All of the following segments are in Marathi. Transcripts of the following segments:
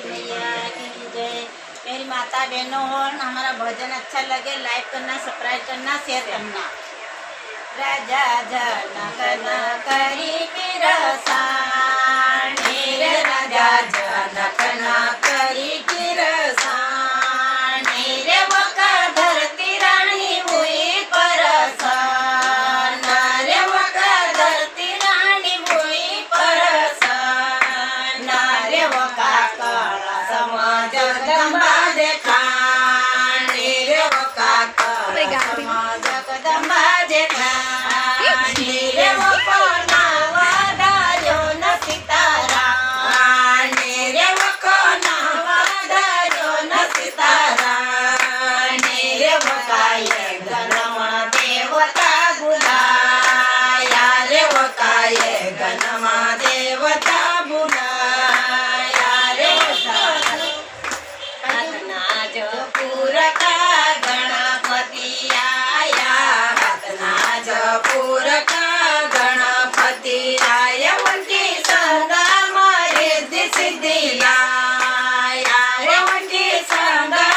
मैया की जय। मेरी माता बहनों और हमारा भजन अच्छा लगे लाइक करना, सब्सक्राइब करना, शेयर करना। राजा जनक करी किरसाणी रे, राजा जनक करी किरसाणी रे, वका धरती राणी हुई परसान रे, वका धरती राणी हुई परसान रे, वका काळा समाज जगदंबा देखाणी रे, वका काळा समाज जगदंबा देखाणी रे, वका नाव धार्यो न सीताराणी रे, वका नाव धार्यो न सीताराणी रे, वका ये गणम देवता बुलाया रे, वका ये गणम देवता बुलाया रे, हातना जो पूरका गणपती आया, हातना जो पूरका गणपती आया, वंटी संगा रिद्धी सिद्धी आया रे, वंटी संगा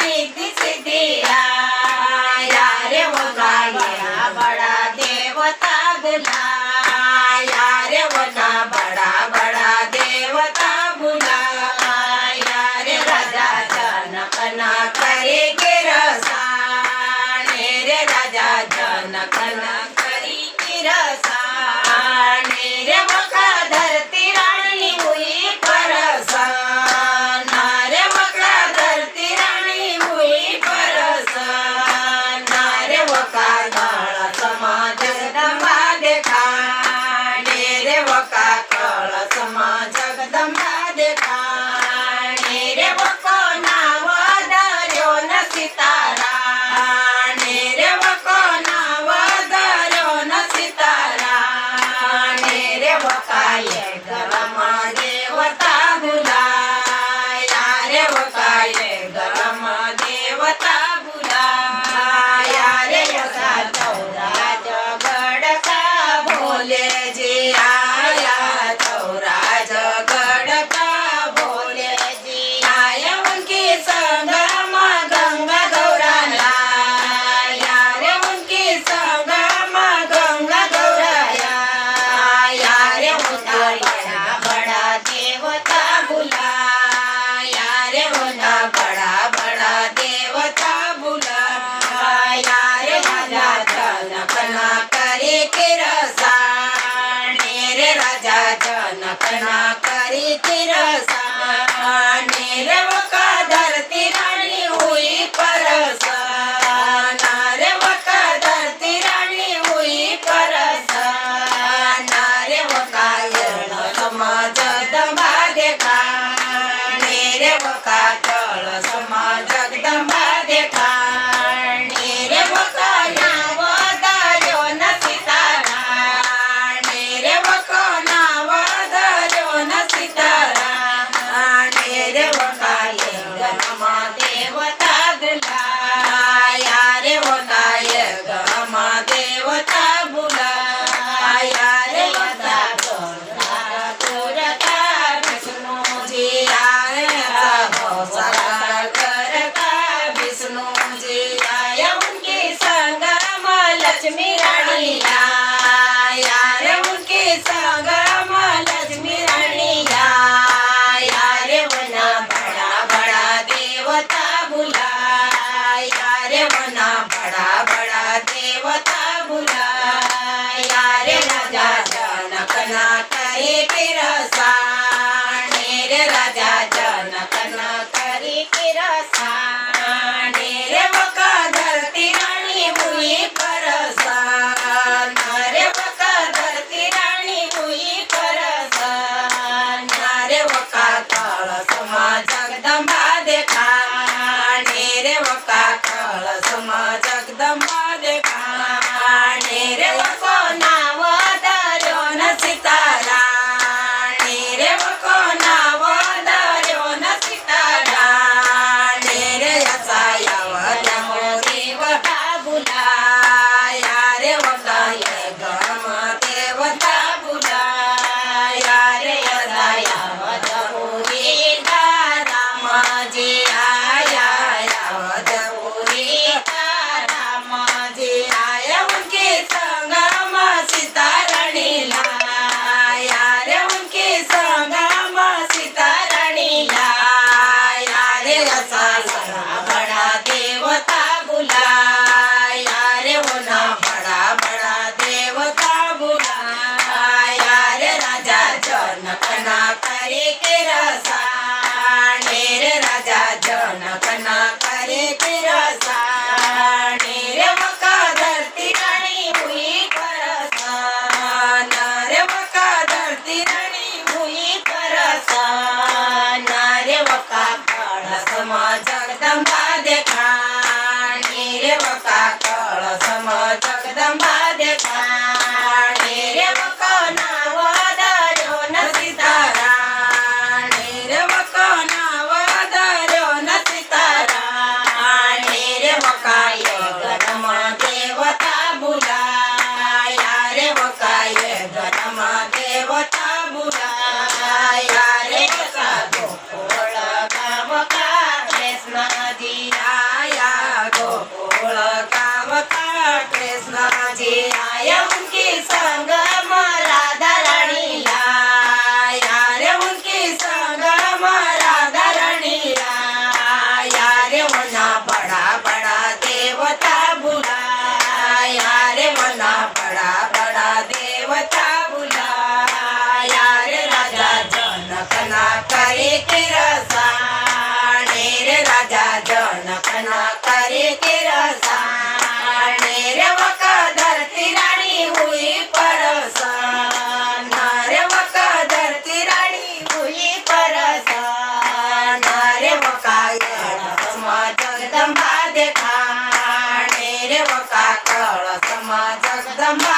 रिद्धी सिद्धी आया रे, वका बड़ा बड़ा देवता बुलाया रे, वका बड़ा बड़ा देवता बुलाया रे, राजा जनक ना करे किरसाणी रे, राजा जनक ना करी किरसाणी रे, वका धरती राणी हुई परसान रे, वका धरती राणी हुई परसान रे, वका काळा समाज जगदंबा देखाणी रे, वका काळा समाज जगदंबा देखाणी रे, वका नाव धार्यो न सीताराणी रे, वका नाव धार्यो न सीताराणी रे, वका ये गरम देवता बुलाया रे, वका ये गरम देवता बुलाया रे, यसा चौरा जगड़ का भोले जी आया, चौरा जगड़ का भोले जी आया, उनकी संगम गंगा गौरा लाया रे, उनकी संगम गंगा गौरा लाया रे, उनका बड़ा बड़ा देवता बुलाया रे, उनका बड़ा बड़ा देवता बुलाया रे, राजा जनक ना करे किरसाणी रे, राजा जनक ना करे किरसाणी रे, वका धरती राणी हुई परसान रे, वका धरती राणी हुई परसान रे, वका येण समाज जगदंबा देखाणी रे, वका तळ समाज जगदंबा देखाणी रे, वका नाव धार्यो न सीताराणी रे, वका नाव धार्यो न सीताराणी रे, वका ये गणम देवता बुलाया रे, वका ये गणम देवता बुलाया रे, वका पूरका विष्णुजी आया, सागर का विष्णुजी आया, उनकी संगम लक्ष्मी रानी आया रे, उनकी संगम लक्ष्मी रानी आया रे, वना बड़ा बड़ा देवता बुलाया रे, वना बड़ा बड़ा देवता बुलाया रे, राजा जनक ना करे किरसाणी रे, राजा जनक ना करे किरसाणी रे, वका धरती राणी हुई परसान रे, वका धरती राणी हुई परसान रे, वका काळा समाज जगदंबा देखाणी रे, वका काळा समाज जगदंबा देखाणी रे, वका नाव धार्यो न सीताराणी रे, वका नाव धार्यो न सीताराणी रे, याचा यावत मोरी वका बुलाया रे, वका ये गम देवता बुलाया रे, याचा यावत मोरी જગદંબા